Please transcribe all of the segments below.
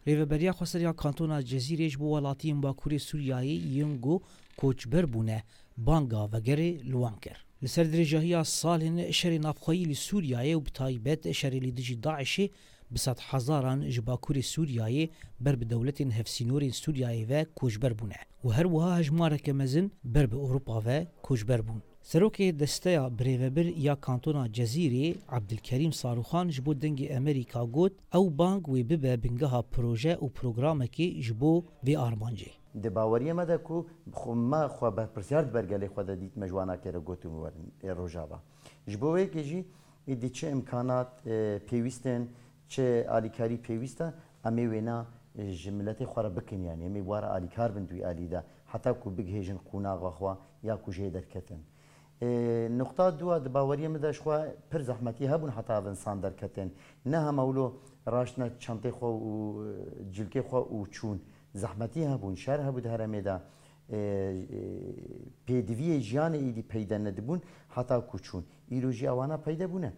ریوبریا خسریا کانتونا جزیره بو ولاتین باکوری سوریایی یونگو کوچبر بونه بانگا وگره لوانکر لسر درجاهی سالین شری نافخویی لسوریایی و بتایبت شری لیدجی داعشی بسات هزاران جباکوری سوریایی بر به دولت هفسینور سوریایی و کوچبر بونه و هر وها هجمارک مزن بر به اروپا و کوچبر بون سروکی دسته بریوبر یا کانتونا جزیره عبدالکریم صاروخان جبو دنگ امریکا گوت او بانگ وی ببه بنگها پروژه و پروگرامکی جبو وی آرمانجی د باوریه مده کو خو ما خو به پرسیارد برگلی خو د دیت مجوانا کره گوتو ورن روجاوا جبوی کیجی ایدی چه امکانات پیوستن چه آلیکاری پیوسته امی وینا جملت خورا بکن یعنی امی وارا آلیکار بندوی آلیدا حتی کو بگهیجن قوناغ خوا یا کو جه درکتن نقطه دو د باوریه مده شو پر زحمتی هبون حتی انسان درکتن نه همولو راشنا چانته خو و جلکه خو و چون زحمتی هبون شهر هبود هرمه دا پیدوی جیان ایدی پیدا ندبون حتی کوچون ایروژی آوانا پیدا بونه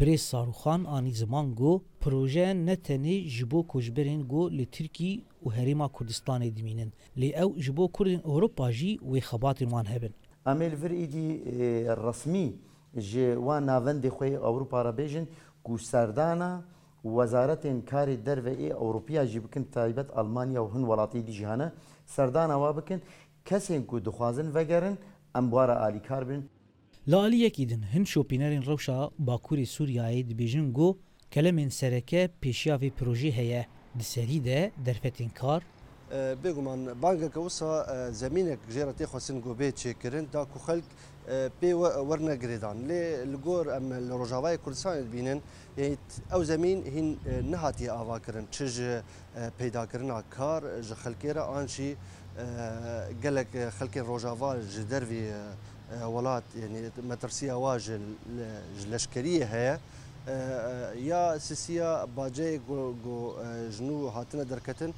بریز صاروخان آنی زمان گو پروژه نتنی جبو کوچبرین گو لی ترکی و هریما کردستان دمینن لی او جبو کردن اوروپا جی و خبات وان هبن امیل ور ایدی رسمی جوان ناوند خوی اوروپا را بیجن گو سردانا وزارت کاری در و ای اوروپیا جی بکن تایبت آلمانیا و هن ولاتی دی جهانه سردانا وا بکن کسی کو دخوازن وگرن امبارا آلی کار بن لالی یکیدن هن شوپینرین روشا باکوری سوریایی دبیجن گو کلمین سرکه پیشیاوی پروژه هیه دسری ده درفتین کار بگمان بانک کوسا زمینک جراتی خواستن گوبه چکرن تا کو خلق بی ورنگریدان لگور ام الرجاوای کردستان بینن او زمین هن نهاتی آوا کرن چج پیدا کرنا کار ج خلقیرا آنشی گلک خلق رجاوا جدروی ولات يعني مترسية واجل لشكرية هي يا سيسيا باجي جو جنو هاتنا دركتن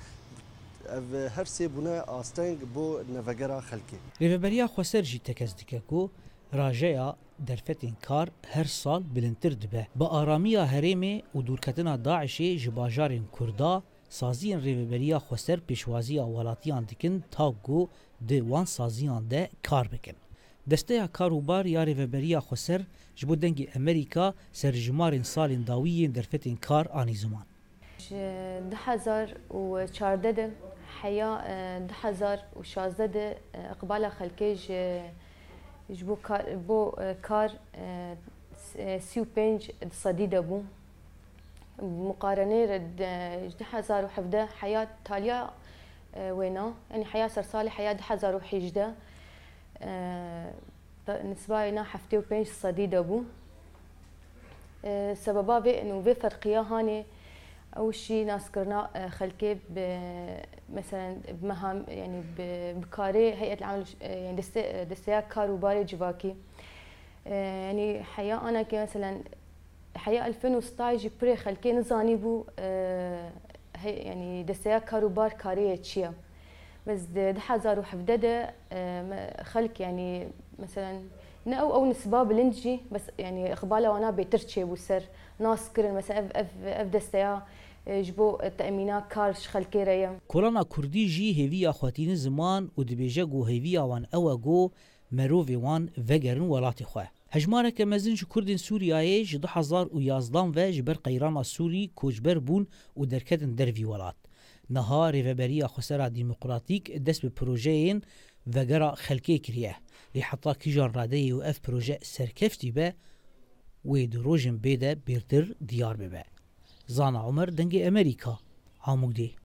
هر سي بنا استنج بو نفجرا خلقي ریوبریا خسر جی تکزدکه کو راجعه درفتین کار هر سال بلندتر دبه با آرامی هریمه و دورکتنا داعشی جباجارین کردا سازین ریوبریا خسر پیشوازی ولاتیان دکن تا گو ده وان سازیان ده کار بکن دسته کاروبار یا ریوبریا خسر جبو دنگ امریکا سرجمارین سالین داویین درفتین کار آنی زمان 2014 حيا 2016 اقبال خلكي جبو كار بو كار سيو بينج صديده بو مقارنه 2017 حياه تاليا وينا يعني حياه سرسالي حياه 2011 نسبة لنا حفتي وبينج صديده بو سببها بانه في فرقيه هاني أول شيء ناس كرنا خلكي مثلا بمهام يعني بكاري هيئة العمل يعني دستيا كاروباري جواكي يعني حياة أنا كمثلا حياة 2016 بري خلكي نزاني بو هي يعني دستيا كاروبار كارية تشيا بس ده حزار وحفدده خلك يعني مثلا او نسبة بلنجي بس يعني اقباله وانا بيترشي بوسر ناس كرن مثلا اف دستيا جبو تأمينات كارش خلكي ريا کولانا کردی جی هیوی اخواتین زمان و دبیجه گو هیوی آوان او گو مروی وان وگرن ولاتی خواه هجماره که مزن جو کردین سوریایی جه 2011 و جبر قیران سوری کوچبر بون و درکتن دروی ولات نها ریوبریا خسرا دیمقراطیک دست به پروژه وگرا خلکی کریه لی حتی کجان راده و اف پروژه سرکفتی به و دروژن بیده بیرتر دیار ببه زانا عمر دنگ امریکا عمودی